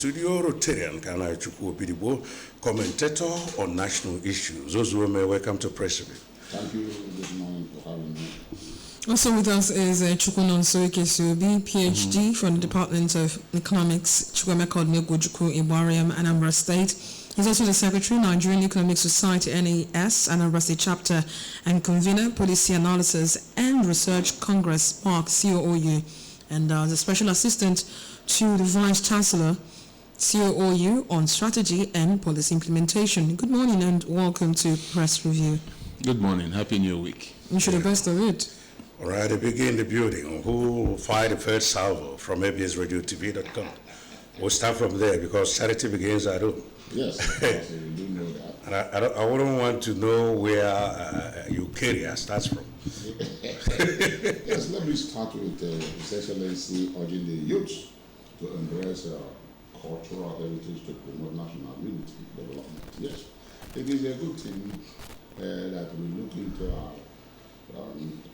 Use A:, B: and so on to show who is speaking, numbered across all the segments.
A: Studio Rotarian Kana Chukwu Bidibo, commentator on national issues. Ozuome, welcome to Press Review.
B: Thank you. Good morning for having me.
C: Also with us is Chukwunonso Ikesuobi, PhD from the Department of Economics, Chukwemeka Odumegwu Igbariam, Anambra State. He's also the Secretary, Nigerian Economic Society, NES, Anambra State Chapter, and Convener, Policy Analysis and Research Congress, Park, COOU, and the Special Assistant to the Vice Chancellor, COOU, on Strategy and Policy Implementation. Good morning and welcome to Press Review.
D: Good morning. Happy New Week.
C: Wish you the best of it.
A: All right, I begin the building. Who will fire the first salvo from absradiotv.com? We'll start from there because charity begins at home.
B: Yes, of course, we do know that.
A: And I wouldn't want to know where Eukarya starts from.
B: Yes, let me start with His Excellency urging the youth to embrace cultural heritage to promote national unity development. Yes, it is a good thing that we look into our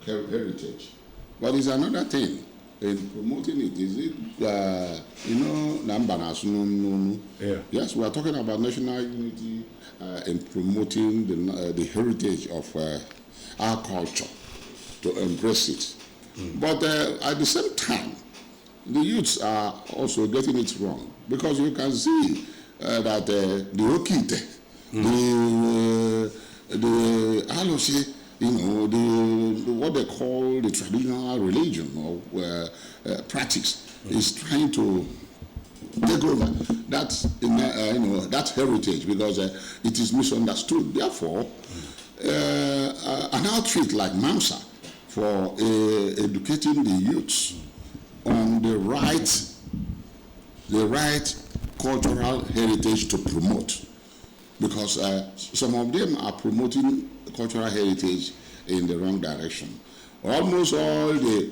B: heritage. But it's another thing in promoting it. Is it, Nambra?
A: Yeah.
B: Yes, we are talking about national unity in promoting the heritage of our culture, to embrace it. But at the same time, the youths are also getting it wrong because you can see that the Okite, the Aloshi, the what they call the traditional religion or practice is trying to take over that that heritage because it is misunderstood. Therefore, an outfit like MAMSA for educating the youths on the right cultural heritage to promote, because some of them are promoting cultural heritage in the wrong direction. Almost all the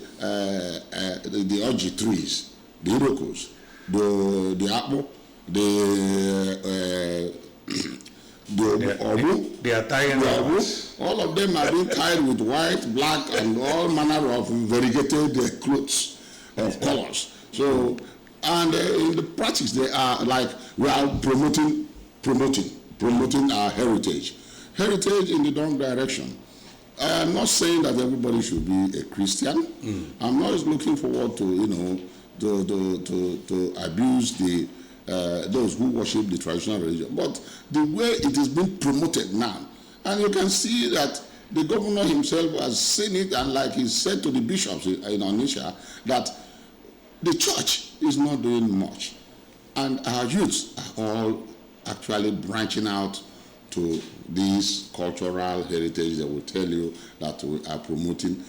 B: orji trees, the irokos, the apple,
A: They are tying
B: all of them are being tied with white, black, and all manner of variegated clothes of colors. So, and in the practice, they are like we are promoting our heritage. Heritage in the wrong direction. I am not saying that everybody should be a Christian. I'm not looking forward to to abuse the those who worship the traditional religion. But the way it is being promoted now, and you can see that the governor himself has seen it, and like he said to the bishops in Onitsha, that the church is not doing much, and our youths are all actually branching out to this cultural heritage that will tell you that we are promoting.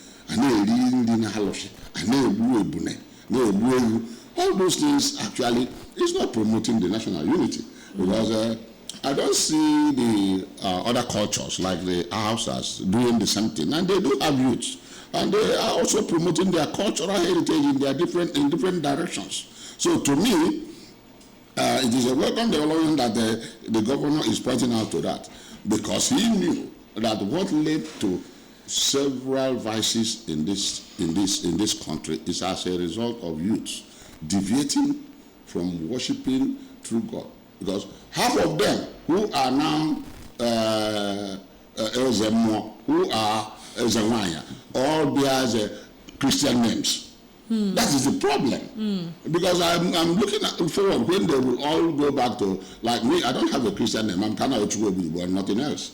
B: All those things actually is not promoting the national unity, because I don't see the other cultures like the Hausas doing the same thing, and they do have youths, and they are also promoting their cultural heritage in their different directions. So to me, it is a welcome development that the governor is pointing out to that, because he knew that what led to several vices in this country is as a result of youths deviating from worshiping true God. Because half of them who are now who are Zawanya, all bears Christian names. That is the problem. Because I'm looking forward when they will all go back to, like me, I don't have a Christian name. I'm Kana Ochuobi, but nothing else.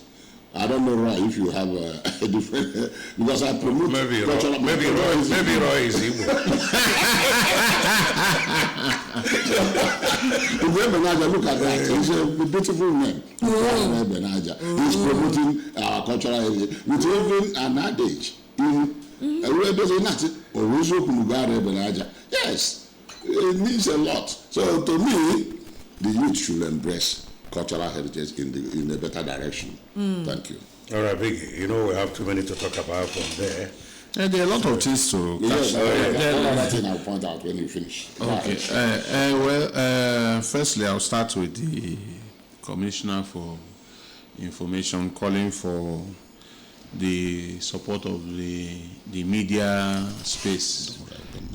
B: I don't know, Roy, if you have a different, because I promote
A: maybe Roy is Igbo.
B: Look at that. It's a beautiful name. He's promoting our cultural heritage with even an adage. Yes, it means a lot. So to me, the youth should embrace cultural heritage in a better direction. Thank you.
A: All right, Biggie. We have too many to talk about from there.
D: There are a lot of things to
B: catch. Another thing I'll point out when you finish.
D: Okay. Firstly, I'll start with the Commissioner for Information calling for the support of the media space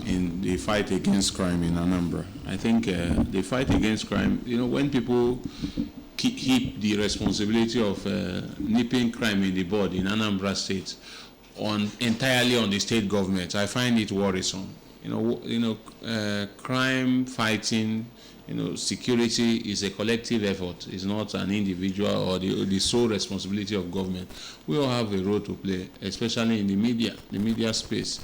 D: in the fight against crime in Anambra. I think the fight against crime, when people heap the responsibility of nipping crime in the bud in Anambra State entirely on the state government, I find it worrisome. Crime fighting, security is a collective effort. It's not an individual or the sole responsibility of government. We all have a role to play, especially in the media space,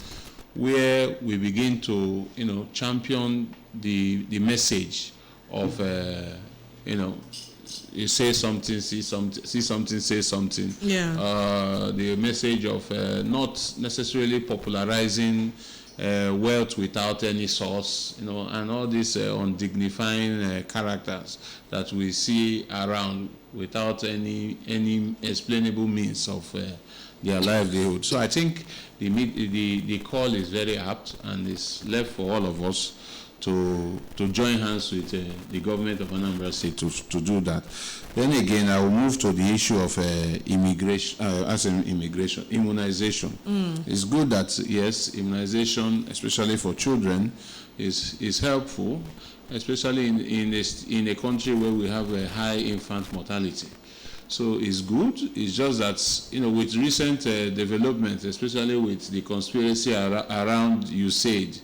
D: where we begin to, champion the message of, you say something, see something, say something.
C: Yeah.
D: The message of not necessarily popularizing wealth without any source, and all these undignifying characters that we see around without any explainable means of their livelihood. So I think the call is very apt, and it's left for all of us to join hands with the government of Anambra State to do that. Then again, I will move to the issue of immunization. It's good that, yes, immunization, especially for children, is helpful, especially in a country where we have a high infant mortality. So it's good. It's just that, with recent developments, especially with the conspiracy around USAID,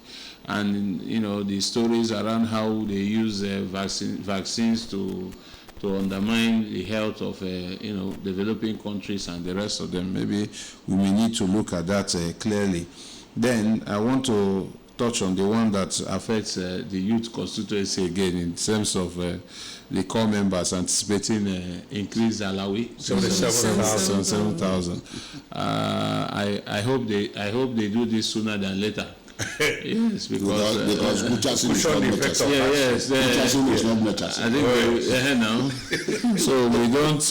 D: and the stories around how they use vaccines to undermine the health of developing countries and the rest of them. Maybe we may need to look at that clearly. Then I want to touch on the one that affects the youth constituency again, in terms of the core members anticipating increased alawi, 7,000. I hope they do this sooner than later. Yes, because
B: Kuchasing is not better. Kuchasing is not better.
D: I think now. So we don't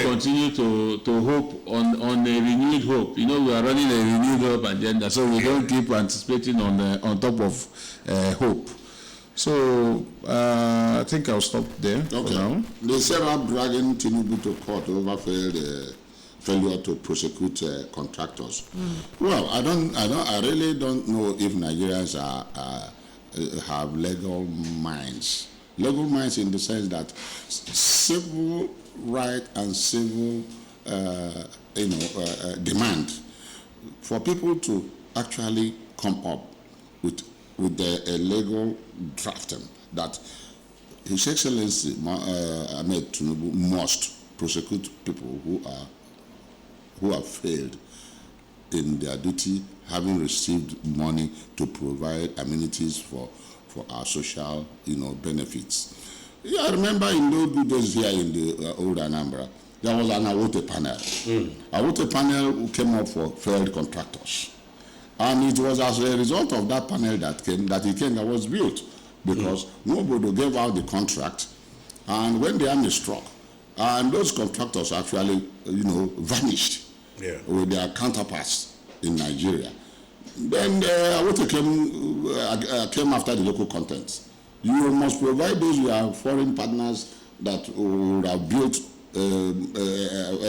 D: continue to hope on a renewed hope. We are running a renewed hope agenda, so we don't keep anticipating on top of hope. So I think I'll stop there for now.
B: They said I'm dragging Tinubu to court over failure to prosecute contractors. Well, I really don't know if Nigerians have legal minds. Legal minds in the sense that civil right and civil, demand for people to actually come up with a legal drafting that His Excellency Ahmed Tinubu must prosecute people who have failed in their duty, having received money to provide amenities for our social, benefits. Yeah, I remember in those good days here in the old Anambra, there was an Awote panel. Awote panel who came up for failed contractors. And it was as a result of that panel that was built, because nobody gave out the contract, and when the army struck, and those contractors actually, vanished with their counterparts in Nigeria. Then Awote came after the local contents. You must provide those your foreign partners that would have built a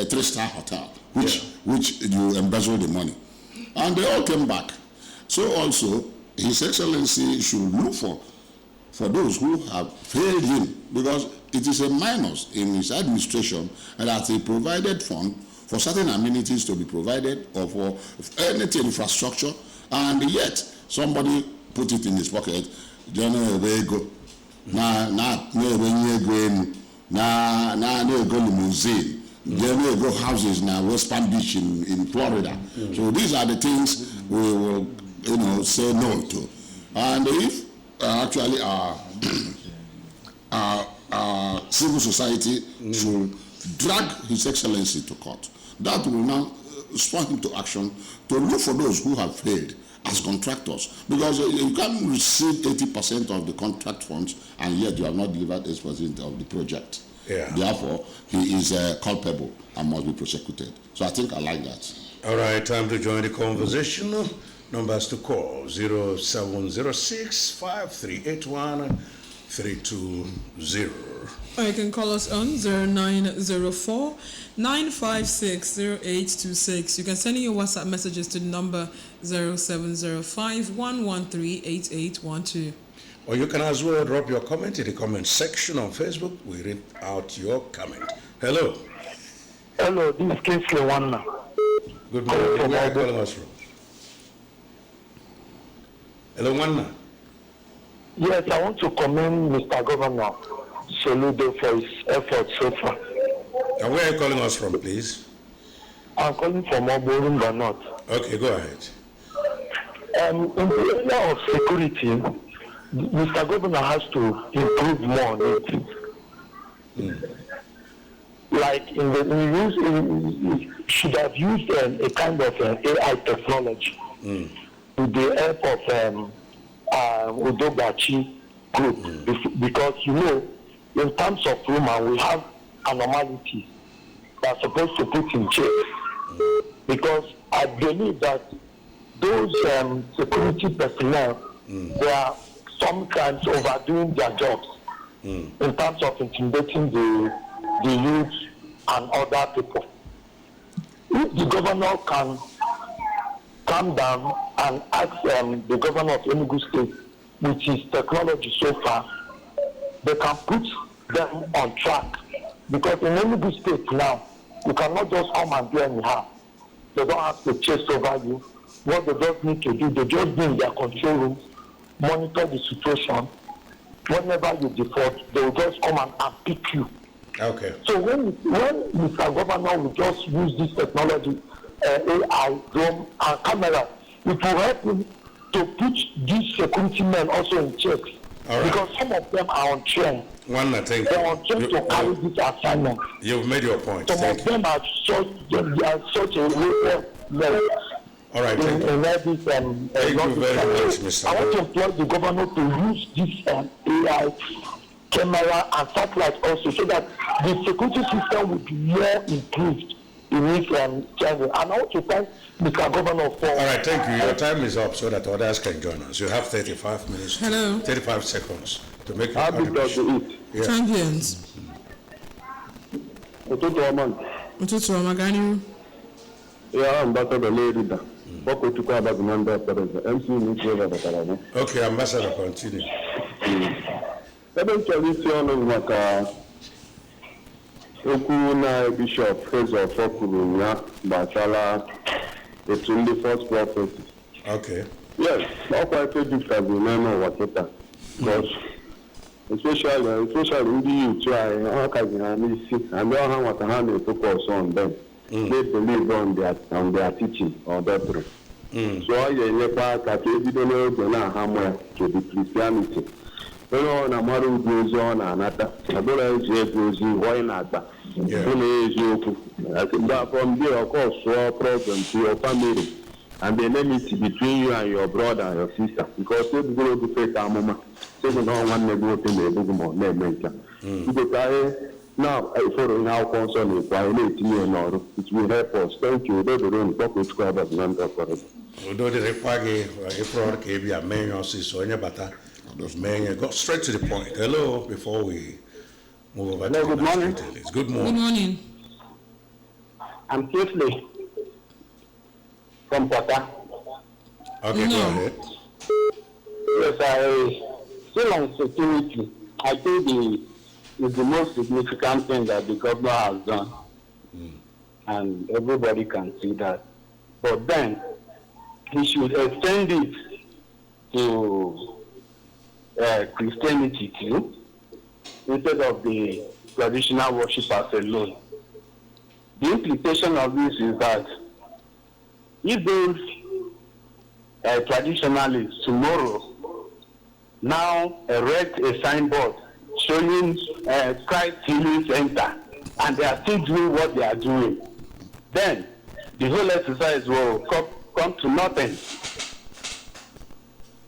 B: 3-star hotel, which you embezzle the money. And they all came back. So also, His Excellency should look for those who have failed him, because it is a minus in his administration that he provided fund for certain amenities to be provided, or for anything infrastructure, and yet somebody put it in his pocket. No go limousine. They go houses now, West Palm Beach in Florida. So these are the things we will, say no to. And if actually our civil society should drag His Excellency to court, that will now spur him to action to look for those who have failed as contractors, because you can't receive 80% of the contract funds and yet you have not delivered 80% of the project. Therefore, he is culpable and must be prosecuted. So I think I like that.
A: All right, time to join the conversation. Numbers to call: 0706-5381-50 320.
C: Or you can call us on 0904 956 0826. You can send in your WhatsApp messages to the number 0705 113 8812.
A: Or you can as well drop your comment in the comment section on Facebook. We read out your comment. Hello.
E: Hello, this is Kingsley Wanna.
A: Good morning. Where are you calling us from? Hello, Wanna.
E: Yes, I want to commend Mr. Governor Soludo for his efforts so far.
A: And where are you calling us from, please?
E: I'm calling from Oborumba North.
A: Okay, go ahead.
E: In the area of security, Mr. Governor has to improve more on it. Like he should have used a kind of AI technology with the help of Udobachi group, because in terms of human, we have anomalies that are supposed to put in check. Because I believe that those security personnel, they are sometimes overdoing their jobs in terms of intimidating the youth and other people. If the governor can calm down and ask the governor of Enugu State, with his technology so far, they can put them on track. Because in Enugu State now, you cannot just come and do anyhow. They don't have to chase over you. What they just need to do, they just be in their control room, monitor the situation. Whenever you default, they will just come and pick you.
A: Okay.
E: So when Mr. Governor will just use this technology, AI, drone, and camera, it will help him to put these security men also in check.
A: Right.
E: Because some of them are on train.
A: One, I think
E: they are on train to carry this assignment.
A: You've made your point.
E: Some of them are such a low level.
A: All right, thank you.
E: Thank you
A: very much, Mr.
E: I want to employ the governor to use this AI camera and satellite also, so that the security system will be more improved in this channel. And I want to thank Mr. Governor for...
A: All right, thank you. Your time is up so that others can join us. You have 35 minutes.
C: Hello.
A: 35 seconds to make your contribution.
C: Yeah. Champions. Ụtụtụ ọma gaa n'ihu.
F: Ambassador Leader.
A: Okay, Ambassador, continue.
F: Ebe nchọrọ isi ọnụ maka okwu na Bishop Fraser kwuru ya gbasara etu ndị First Prophecy.
A: Okay.
F: Yes, ọkwa ife different n'ime ụwa kịta. Because especially ndị youth anyị ha kazi ha n'isi and ọha nwata ha na-focus on them. They believe on their teaching or doctrine. So ọ ga-enyekwa aka ka ebido n'oge na-aha mụ to the Christianity. Onye ọ na-amara ụdị ozi ọ na-anata ọbụla eji ego ozi wọị na-akpa bụ na eziokwu from there of course sụọ problem to your family and the enmity between you and your brother and your sister, because ebugoro ogu fake amụma sịgụ na nwanne gị nwoke na-ebugu ma ọ na-eme nke a na iforo ihe akwụkwọ nsọ na-ekwu anyị na-etinye ya n'ọrụ. It will help us. Thank you. Udo dịrị unu kpọkọ Chukwu abịa na ndụ ọkọrọ.
A: Udo dịrịkwa gị ịfụrụ ka ebi mee ya ọsịsọ onye bata. Go straight to the point. Hello, before we move over.
E: Hello, good morning.
A: Good morning.
C: Good morning.
E: I'm Kingsley from Pota.
A: Okay, go ahead.
E: Yes, I still on security. I think is the most significant thing that the governor has done, and everybody can see that. But then he should extend it to Christianity too, instead of the traditional worshippers alone. The implication of this is that if those traditionalists tomorrow now erect a signboard showing Christ Healing Center and they are still doing what they are doing, then the whole exercise will come to nothing.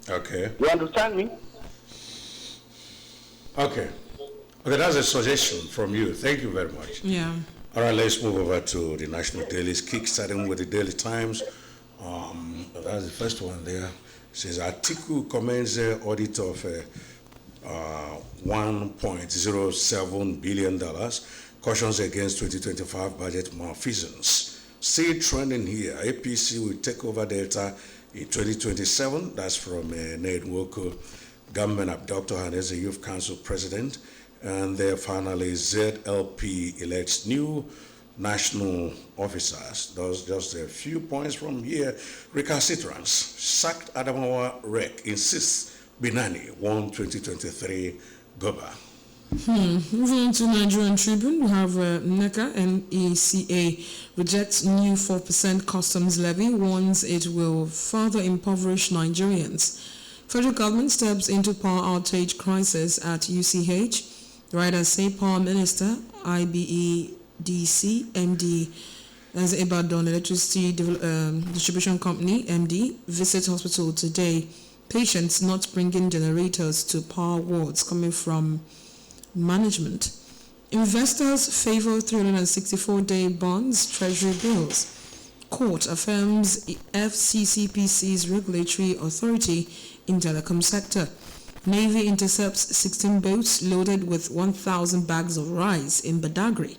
A: Okay.
E: You understand me?
A: Okay, that's a suggestion from you. Thank you very much.
C: Yeah.
A: All right, let's move over to the national dailies, kick-starting with the Daily Times. That's the first one there. It says, Atiku commends audit of $1.07 billion, cautions against 2025 budget malfeasance. Still trending here, APC will take over Delta in 2027. That's from Ned Nwoko, government abductor and as a youth council president. And then finally, ZLP elects new national officers. Those just a few points from here. Recalcitrants sacked Adamawa Rec, insists Binani won 2023 Goba.
C: Moving on to Nigerian Tribune, we have NECA and ECA rejects new 4% customs levy, warns it will further impoverish Nigerians. Federal government steps into power outage crisis at UCH. Riders say Power Minister, IBEDC, MD, as Ibadan Electricity Distribution Company, MD, visit hospital today. Patients not bringing generators to power wards coming from management. Investors favor 364-day bonds, treasury bills. Court affirms FCCPC's regulatory authority in telecom sector. Navy intercepts 16 boats loaded with 1,000 bags of rice in Badagry.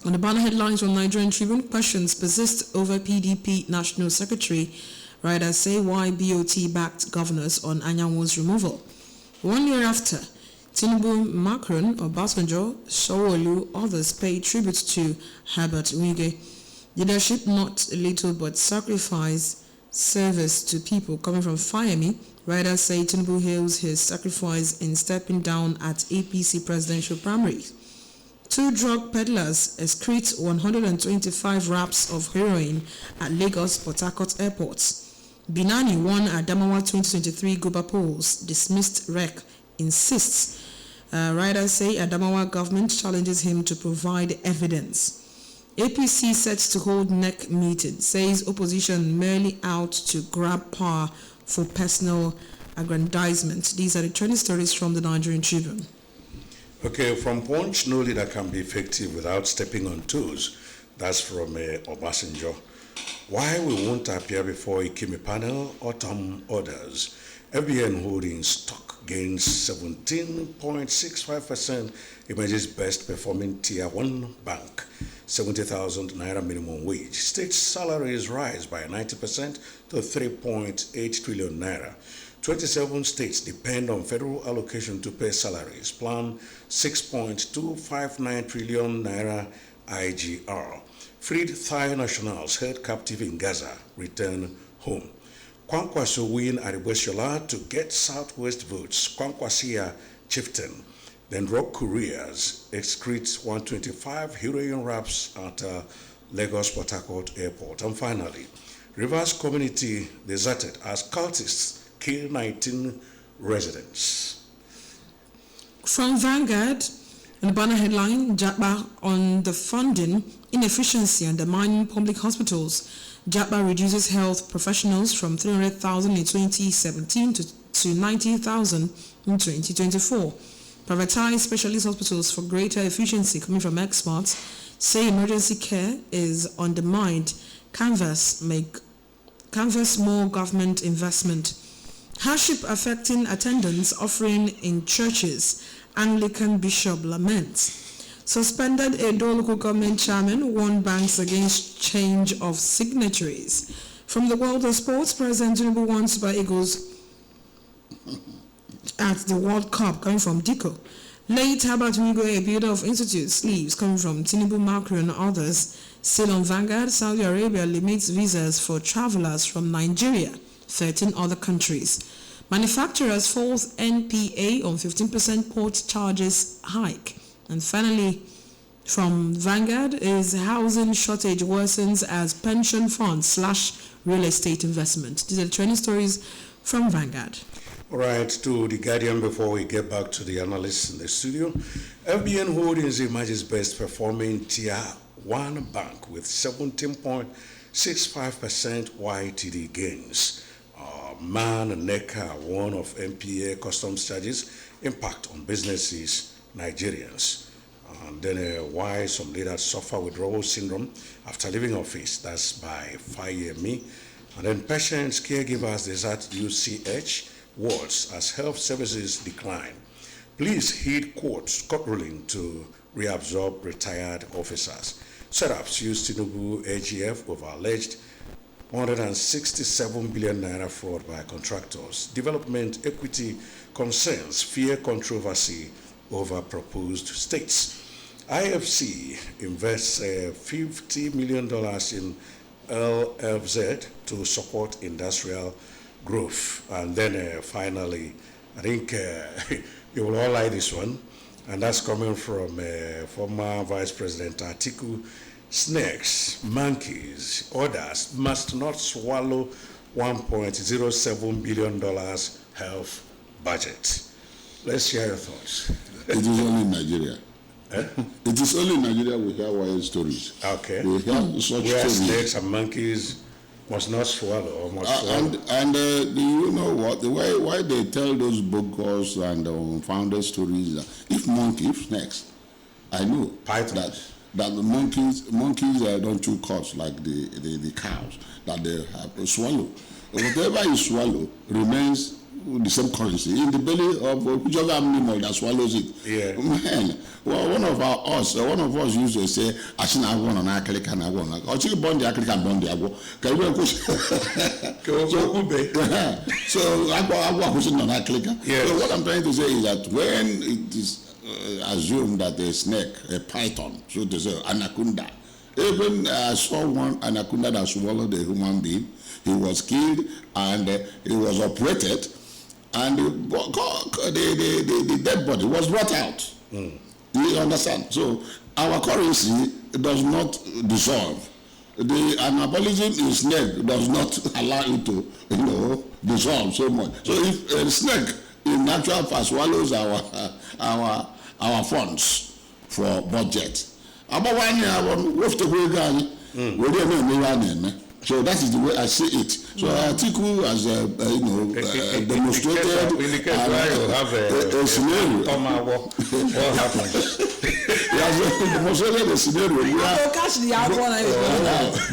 C: On the banner headlines from Nigerian Tribune, questions persist over PDP National Secretary. Riders say why BOT backed governors on Anyanwu's removal. 1 year after, Tinubu, Macron, Obasanjo, Sanwo-Olu, others paid tribute to Herbert Wige. Leadership not little but sacrifice service to people coming from Fayemi. Riders say Tinubu hails his sacrifice in stepping down at APC presidential primaries. 2 drug peddlers excrete 125 wraps of heroin at Lagos Port Harcourt airports. Binani won Adamawa 2023 Goba polls. Dismissed REC insists. Riders say Adamawa government challenges him to provide evidence. APC sets to hold NEC meeting, says opposition merely out to grab power for personal aggrandizement. These are the trending stories from the Nigerian Tribune.
A: Okay, from Punch, no leader can be effective without stepping on toes. That's from Obasanjo. Why we won't appear before Ikimi panel, autumn orders. FBN Holdings stock gains 17.65%, emerges best performing tier 1 bank, 70,000 naira minimum wage. State salaries rise by 90% to 3.8 trillion naira. 27 states depend on federal allocation to pay salaries. Plan 6.259 trillion naira IGR. Freed Thai nationals held captive in Gaza return home. Kwankwaso win Ariboshola to get Southwest votes. Kwankwasia chieftain. Then Rock Couriers excretes 125 heroin wraps at Lagos Port Harcourt Airport. And finally, Rivers community deserted as cultists kill 19 residents.
C: From Vanguard, and the banner headline, Japa on the funding inefficiency undermining public hospitals. Japa reduces health professionals from 300,000 in 2017 to 90,000 in 2024. Privatized specialist hospitals for greater efficiency coming from experts say emergency care is undermined. Canvas more government investment. Hardship affecting attendance offering in churches. Anglican bishop laments. Suspended Edo local government chairman warned banks against change of signatories. From the world of sports, President Tinubu won Super Eagles at the World Cup, coming from Diko. Late Herbert Wige, a builder of institutes, leaves, coming from Tinubu, Macron and others. Still on Vanguard, Saudi Arabia limits visas for travelers from Nigeria, 13 other countries. Manufacturers falls NPA on 15% port charges hike. And finally, from Vanguard is housing shortage worsens as pension funds slash real estate investment. These are the trending stories from Vanguard.
A: All right, to the Guardian before we get back to the analysts in the studio. FBN Holdings emerges best performing tier 1 bank with 17.65% YTD gains. Man and NECA, one of MPA customs charges, impact on businesses, Nigerians. And then why some leaders suffer withdrawal syndrome after leaving office, that's by Fayemi. And then patients, caregivers desert UCH wards as health services decline. Police hit court ruling to reabsorb retired officers. Setups used Tinubu AGF over alleged 167 billion naira fraud by contractors. Development equity concerns fear controversy over proposed states. IFC invests $50 million in LFZ to support industrial growth. And then finally, I think you will all like this one, and that's coming from former Vice President Atiku. Snakes, monkeys, others must not swallow $1.07 billion health budget. Let's hear your thoughts.
B: It is only in Nigeria. It is only in Nigeria we hear wild stories.
A: Okay.
B: We hear such
A: where
B: stories.
A: snakes and monkeys must not swallow or must swallow.
B: And do you know what? The way why they tell those bogus and unfounded stories, if snakes, I know
A: Pythons.
B: that the monkeys don't chew cuts like the cows, that they have swallow. Whatever you swallow remains the same currency in the belly of whichever animal that swallows it.
A: Yeah.
B: Man, well, one of us used to say, "I should have one on Akilika and I won." I should bond the Akilika and bond the Agua. So Agua question on Akilika.
A: Yes.
B: So what I'm trying to say is that when it is assumed that a snake, a python, so to say, anaconda, even I saw one anaconda that swallowed a human being. He was killed and he was operated, and the dead body was brought out. You understand? So our currency does not dissolve. The anabolism in snake does not allow it to, dissolve so much. So if a snake in actual fact swallows our funds for budget, so that is the way I see it. So Atiku has, demonstrated a scenario.
A: What happens?
B: He has demonstrated a scenario where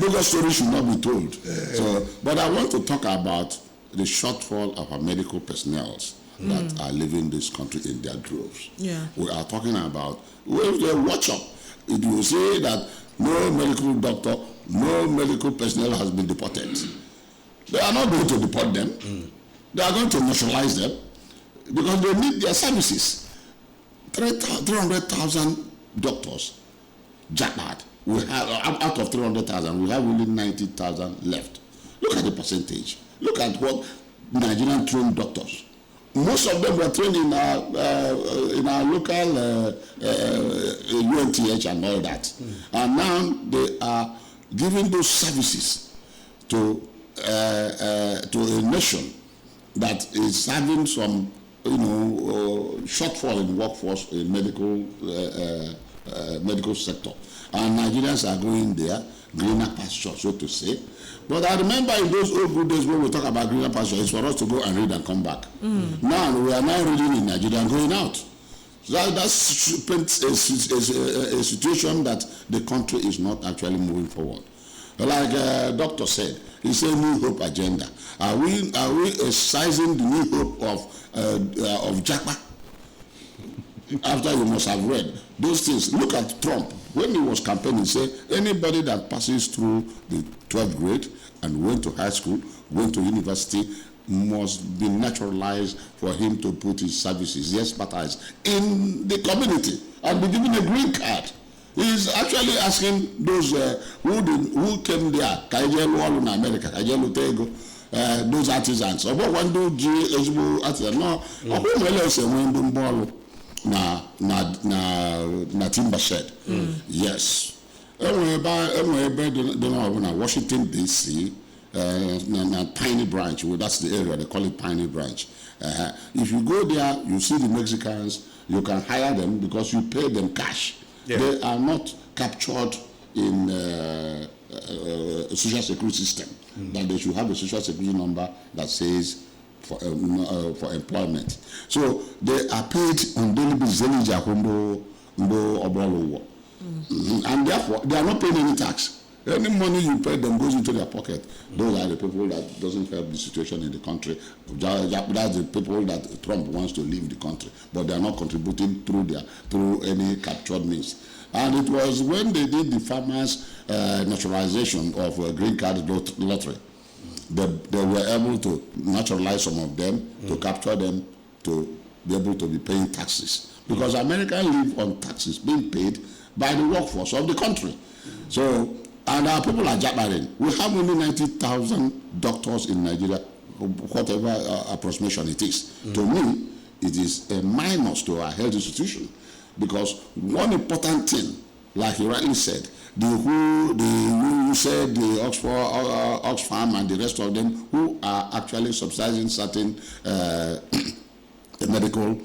B: bogus stories should not be told. So, but I want to talk about the shortfall of our medical personnel that are leaving this country in their droves.
C: Yeah.
B: We are talking about, well, they watch up. It will say that no medical doctor, no medical personnel has been deported. They are not going to deport them. They are going to nationalize them because they need their services. 300,000 doctors, jackpot. We have out of 300,000, we have only 90,000 left. Look at the percentage. Look at what Nigerian trained doctors. Most of them were trained in our local UNTH and all that, and now they are giving those services to a nation that is having some, shortfall in workforce in medical sector, and Nigerians are going there, greener pasture, so to say. But I remember in those old good days when we talk about greener pasture, it's for us to go and read and come back. Now we are now reading in Nigeria and going out. So that's a situation that the country is not actually moving forward. Like Doctor said, it's a new hope agenda. Are we exercising the new hope of Jackpot? After you must have read those things. Look at Trump. When he was campaigning, he said anybody that passes through the 12th grade and went to high school, went to university, must be naturalized for him to put his services, his expertise in the community and be given a green card. He is actually asking those who came there, Kajelu in America, Kajelu Tego, those artisans. Na timber shed. Yes. Washington D.C. Na Piney Branch. Well, that's the area they call it Piney Branch. If you go there, you see the Mexicans. You can hire them because you pay them cash. Yeah. They are not captured in a social security system. That they should have a social security number that says for employment. So they are paid on daily basis, and therefore they are not paying any tax. Any money you pay them goes into their pocket. Those are the people that doesn't help the situation in the country. That's the people that Trump wants to leave the country, but they are not contributing through any captured means. And it was when they did the farmers' naturalization of green card lottery, they were able to naturalize some of them, to capture them, to be able to be paying taxes. Because Americans live on taxes being paid by the workforce of the country. So, and our people are jabbering. We have only 90,000 doctors in Nigeria, whatever approximation it is. To me, it is a minus to our health institution. Because one important thing, like you rightly said, you said the Oxfam and the rest of them who are actually subsidizing certain medical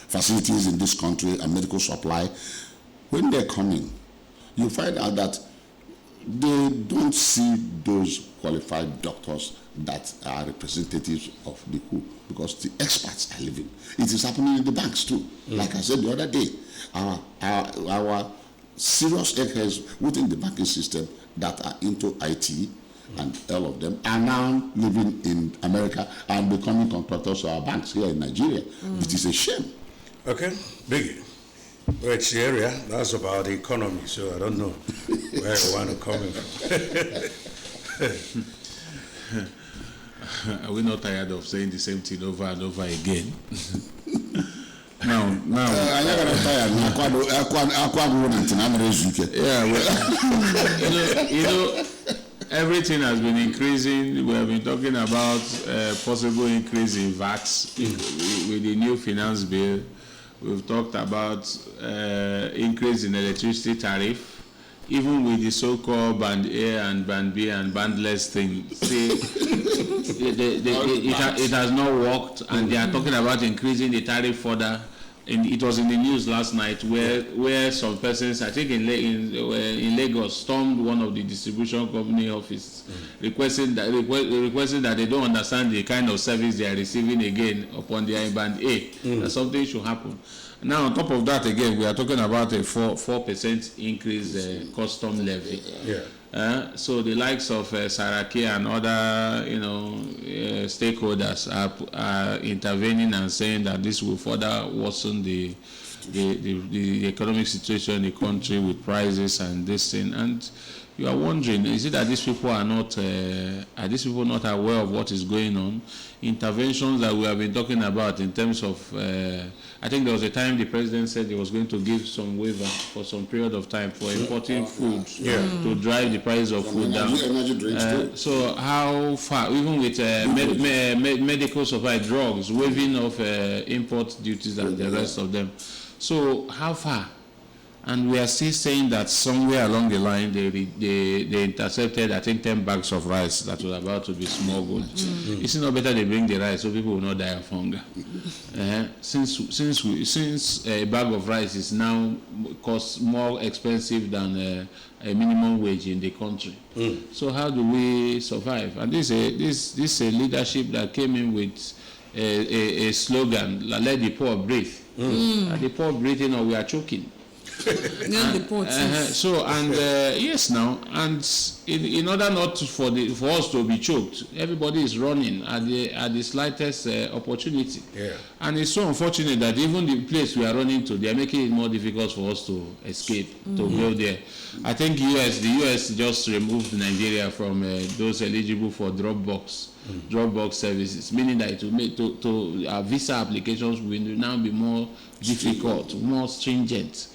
B: facilities in this country and medical supply, when they're coming, you find out that they don't see those qualified doctors that are representatives of the WHO, because the experts are leaving. It is happening in the banks too. Like I said the other day, our serious eggheads within the banking system that are into IT and all of them are now living in America and becoming contractors of our banks here in Nigeria. It is a shame.
A: Okay, Biggie. Which area? That's about the economy, so I don't know where you want to come in from.
D: Are we not tired of saying the same thing over and over again? Now. Yeah, well, everything has been increasing. We have been talking about possible increase in VAT with the new finance bill. We've talked about increase in electricity tariff. Even with the so-called band A and band B and bandless thing, see, it has not worked, and they are talking about increasing the tariff further. It was in the news last night where some persons, I think in Lagos, stormed one of the distribution company offices, requesting that they don't understand the kind of service they are receiving again upon their band A. That something should happen. Now, on top of that, again, we are talking about a 4% increase custom levy. So the likes of Saraki and other, stakeholders are intervening and saying that this will further worsen the economic situation in the country with prices and this thing. And you are wondering, is it that these people are not aware of what is going on? Interventions that we have been talking about in terms of, I think there was a time the president said he was going to give some waiver for some period of time for importing food to drive the price of food down. So how far, even with medical supply, drugs, waiving of import duties and the rest of them. So how far? And we are still saying that somewhere along the line they intercepted, I think, 10 bags of rice that was about to be smuggled. It's not better they bring the rice so people will not die of hunger. Since a bag of rice is now costs more expensive than a minimum wage in the country. So how do we survive? And this is a leadership that came in with a slogan, let the poor breathe. And the poor breathing or we are choking. Yes, now, and in order not for us to be choked, everybody is running at the slightest opportunity. And it's so unfortunate that even the place we are running to, they are making it more difficult for us to escape, to go there. I think the US just removed Nigeria from those eligible for Dropbox services, meaning that it will make our visa applications will now be more difficult, more stringent.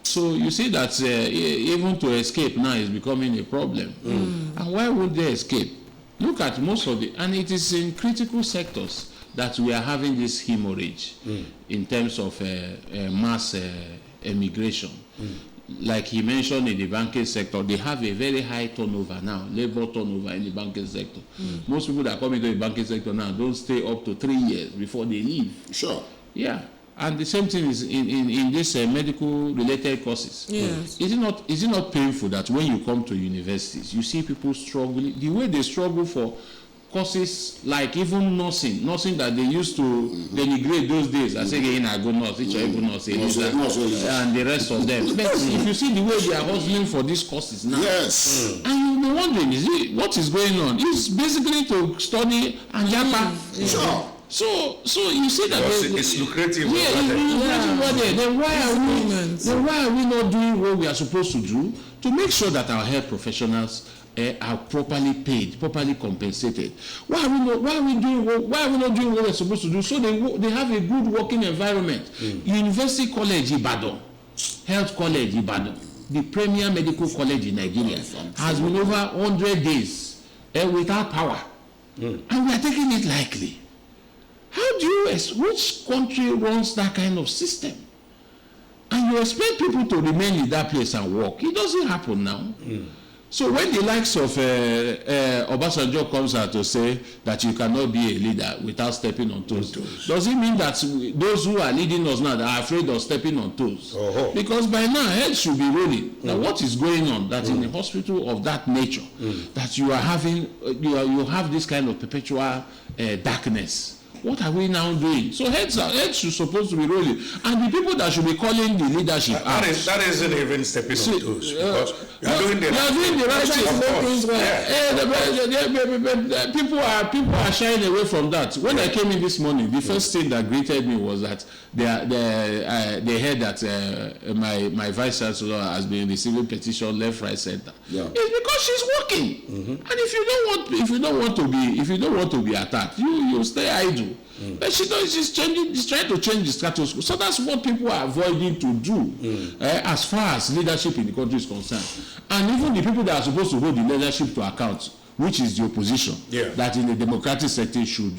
D: So you see that even to escape now is becoming a problem. And why would they escape? Look at most of and it is in critical sectors that we are having this hemorrhage in terms of mass emigration. Like he mentioned in the banking sector, they have a very high turnover now, labor turnover in the banking sector. Most people that come into the banking sector now don't stay up to 3 years before they leave.
B: Sure.
D: Yeah. And the same thing is in these medical related courses.
C: Yes.
D: Is it not painful that when you come to universities, you see people struggling, the way they struggle for courses like even nursing that they used to denigrate those days. I say, I go nurse, and the rest of them. But if you see the way they are hustling for these courses now,
B: Yes.
D: and you'll be wondering, what is going on? It's basically to study and yapa.
B: Sure.
D: So you see that
A: it's lucrative.
D: Yeah, Then why are we not doing what we are supposed to do to make sure that our health professionals are properly paid, properly compensated? Why are we not doing what we're supposed to do so they have a good working environment? University College Ibadan, Health College Ibadan, the premier medical college in Nigeria, has been over 100 days without power, and we are taking it lightly. How do you, which country runs that kind of system? And you expect people to remain in that place and work? It doesn't happen now. So when the likes of Obasanjo comes out to say that you cannot be a leader without stepping on toes, does it mean that those who are leading us now are afraid of stepping on toes? Because by now heads should be rolling. Now what is going on that in a hospital of that nature, that you are having, you have this kind of perpetual darkness? What are we now doing? So heads should supposed to be rolling, and the people that should be calling the leadership
A: that isn't even stepping on toes, because you are doing the right
D: thing. People are shying away from that. When I came in this morning, the first thing that greeted me was that they heard that my vice chancellor has been receiving petition left, right, center. It's because she's working, and if you don't want to be attacked, you stay idle. But she's trying to change the status quo. So that's what people are avoiding to do as far as leadership in the country is concerned. And even the people that are supposed to hold the leadership to account, which is the opposition, that in the democratic setting should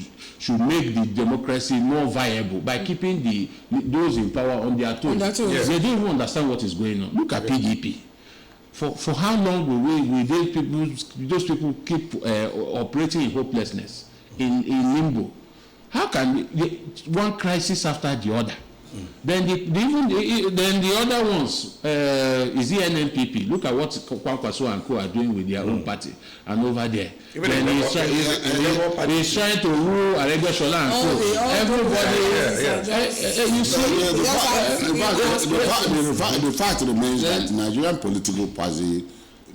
D: make the democracy more viable by keeping those in power on their toes. They don't even understand what is going on. Look at PDP. For how long will those people keep operating in hopelessness, in limbo? How can one crisis after the other? Then the other ones is the NNPP. Look at what Kwankwaso and Co are doing with their own party, and over there. Then he's trying to rule Aregbesola and Co. Everybody. You see,
B: the fact remains that Nigerian political party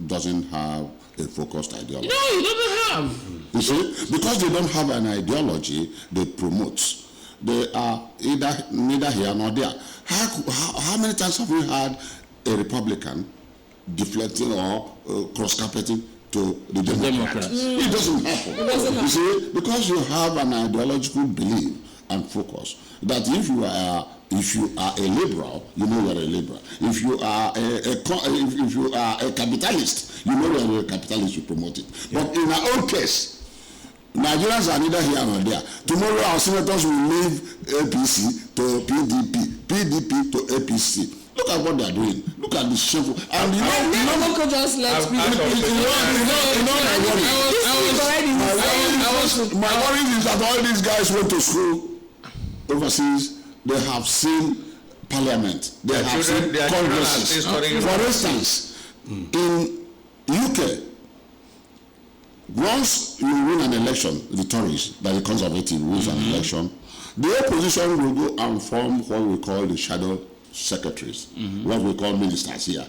B: doesn't have a focused ideology.
D: No, it doesn't have.
B: You see, because they don't have an ideology they promote. They are neither here nor there. How many times have we had a Republican deflecting or cross-carpeting to the Democrats? It doesn't happen. You see, because you have an ideological belief and focus that if you are a liberal, you know you are a liberal. If you are if you are a capitalist, you know you are a capitalist, you promote it. But in our own case, Nigerians are neither here nor there. Tomorrow our senators will leave APC to PDP, PDP to APC. Look at what they are doing. Look at the shameful. And my worry is that all these guys went to school overseas. They have seen parliament. They have seen congresses. For instance, in UK, once you win an election, the Tories, that the Conservative wins an election, the opposition will go and form what we call the shadow secretaries, what we call ministers here.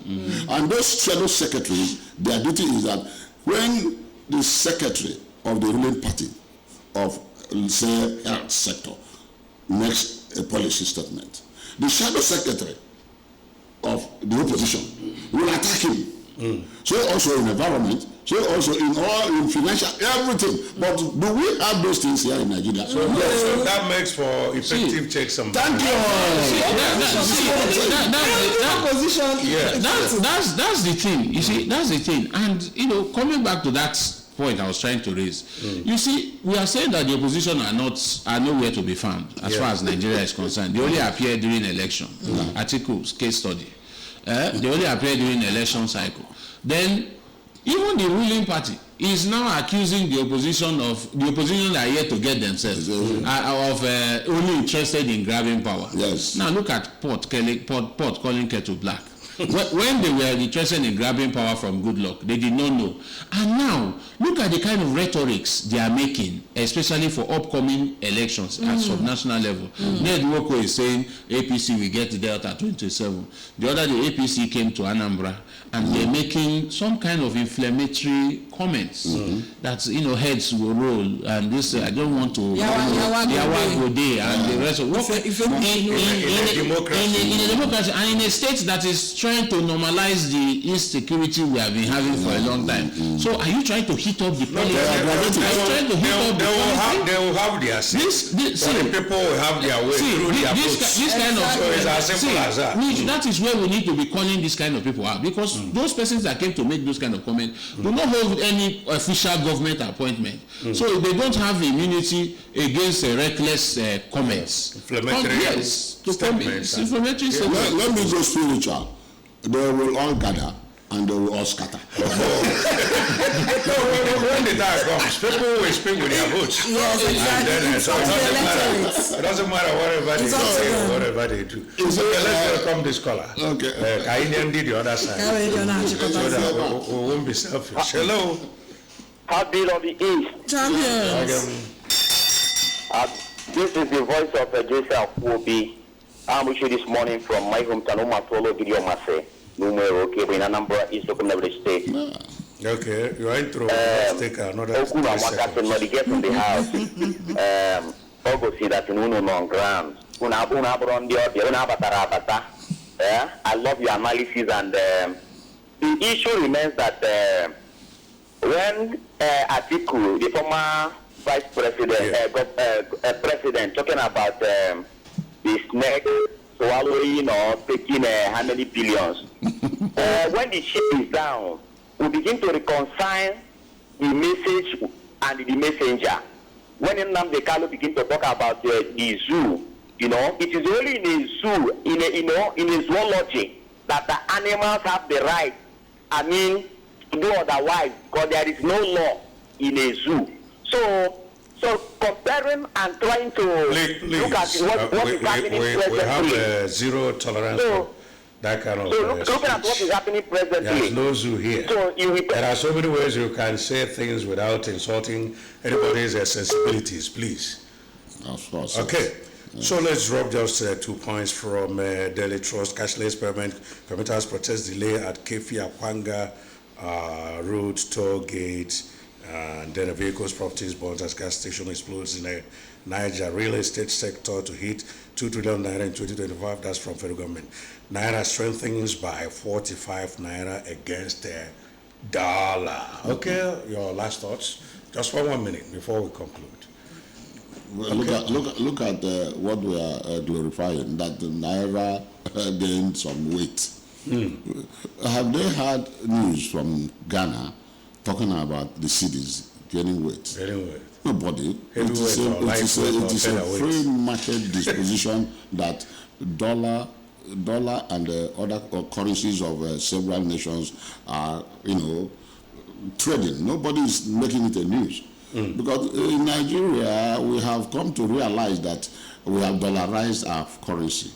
B: And those shadow secretaries, their duty is that when the secretary of the ruling party of, say, health sector makes a policy statement, the shadow secretary of the opposition will attack him. So also in environment, so also in financial, everything. But do we have those things here in Nigeria?
A: So that makes for effective checks and
B: thank you.
D: That's the thing. You see, that's the thing. And coming back to that point I was trying to raise, you see, we are saying that the opposition are nowhere to be found as far as Nigeria is concerned. They only appear during election, articles, case study. They only appear during the election cycle. Then even the ruling party is now accusing the opposition that are yet to get themselves of only interested in grabbing power.
B: Yes.
D: Now look at Port calling kettle black. When they were interested in grabbing power from Goodluck, they did not know. And now, look at the kind of rhetorics they are making, especially for upcoming elections at subnational level. Ned Nwoko is saying APC will get the Delta 27. The other day, APC came to Anambra, and they're making some kind of inflammatory comments that, heads will roll, and this, I don't want to, Yawa Gode, and the rest of in a democracy, and in a state that is trying to normalize the insecurity we have been having for a long time. So are you trying to heat up the politics?
A: They will have their say. The people will have their way through their votes.
D: This kind of,
A: so it's as simple as that.
D: That is where we need to be calling this kind of people out, because those persons that came to make those kind of comments do not hold any official government appointment. So they don't have immunity against reckless comments.
A: Inflammatory
D: statements. Inflammatory statements.
B: Let me go spiritual. They will all gather and they will all scatter.
A: When the time comes, people will speak with their votes.
C: Yes, exactly.
A: And then, so it doesn't matter what everybody say or whatever they do. So let's welcome this scholar.
B: Okay.
A: Kainian did the other side. So that we won't be selfish. Hello.
E: Heartbeat of the East.
C: Champions.
E: This is the voice of Joseph Wobi. I'm with you this morning from my hometown, Umatolo, Gideomase. Numero Kebo in Anambra, East Local State.
A: Okay, you are intro. Let's take another 3 seconds.
E: Not get from the house. Ogo see that in Uno on ground. I love your analysis, and the issue remains that when Atiku, the former vice president, president, talking about the snake swallowing or taking how many billions. When the ship is down, we begin to reconcile the message and the messenger. When Nnamdi Kanu begin to talk about the zoo, it is only in a zoo, in a zoology, that the animals have the right, to do otherwise, because there is no law in a zoo. So comparing and trying to look at what is happening presently.
A: We have zero tolerance for that kind of
E: looking at what is happening presently.
A: There is no zoo here. There are so many ways you can say things without insulting anybody's sensibilities, please.
B: Of course.
A: Okay. So let's drop just 2 points from Daily Trust. Cashless payment. Commuters protest delay at Kefi Akwanga Road toll gate. And then vehicles, properties, bonds as gas station explodes in the Niger real estate sector to hit 2 trillion naira in 2025. That's from federal government. Naira strengthens by 45 naira against the dollar. Okay, your last thoughts? Just for 1 minute before we conclude.
B: Well, look at what we are glorifying, that the naira gained some weight. Have they had news from Ghana talking about the cities gaining weight? Nobody. It is a free market disposition that dollar and other currencies of several nations are, trading. Nobody is making it a news. Because in Nigeria, we have come to realize that we have dollarized our currency.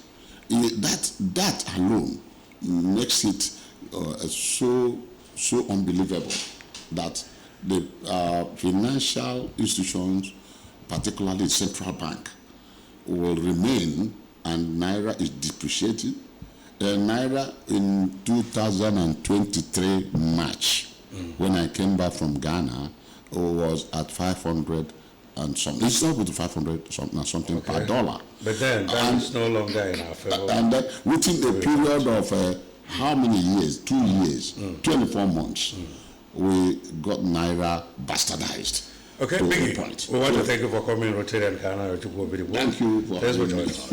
B: That alone makes it so unbelievable that the financial institutions, particularly the central bank, will remain, and naira is depreciating. Naira in 2023 March, when I came back from Ghana, was at 500 and something. It's not with 500 something per dollar.
A: But then that is no longer in our favor.
B: And that within a period of how many years? 2 years, 24 months, we got naira bastardized.
A: Okay, Biggie, we want to thank you for coming, Rotarian Ghana.
B: Thank you for having us.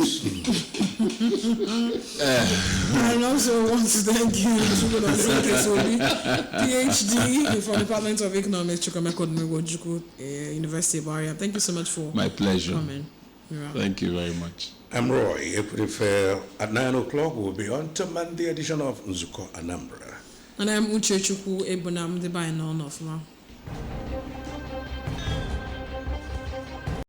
C: And also want to thank you, PhD from the Department of Economics, University of Ibadan. Thank you so much for
D: my pleasure.
C: Coming.
D: Thank you very much.
A: I'm Roy. At 9 o'clock, we'll be on to Monday edition of Nzuko Anambra.
C: And I'm Uche Chukwu Ebonam, the by none of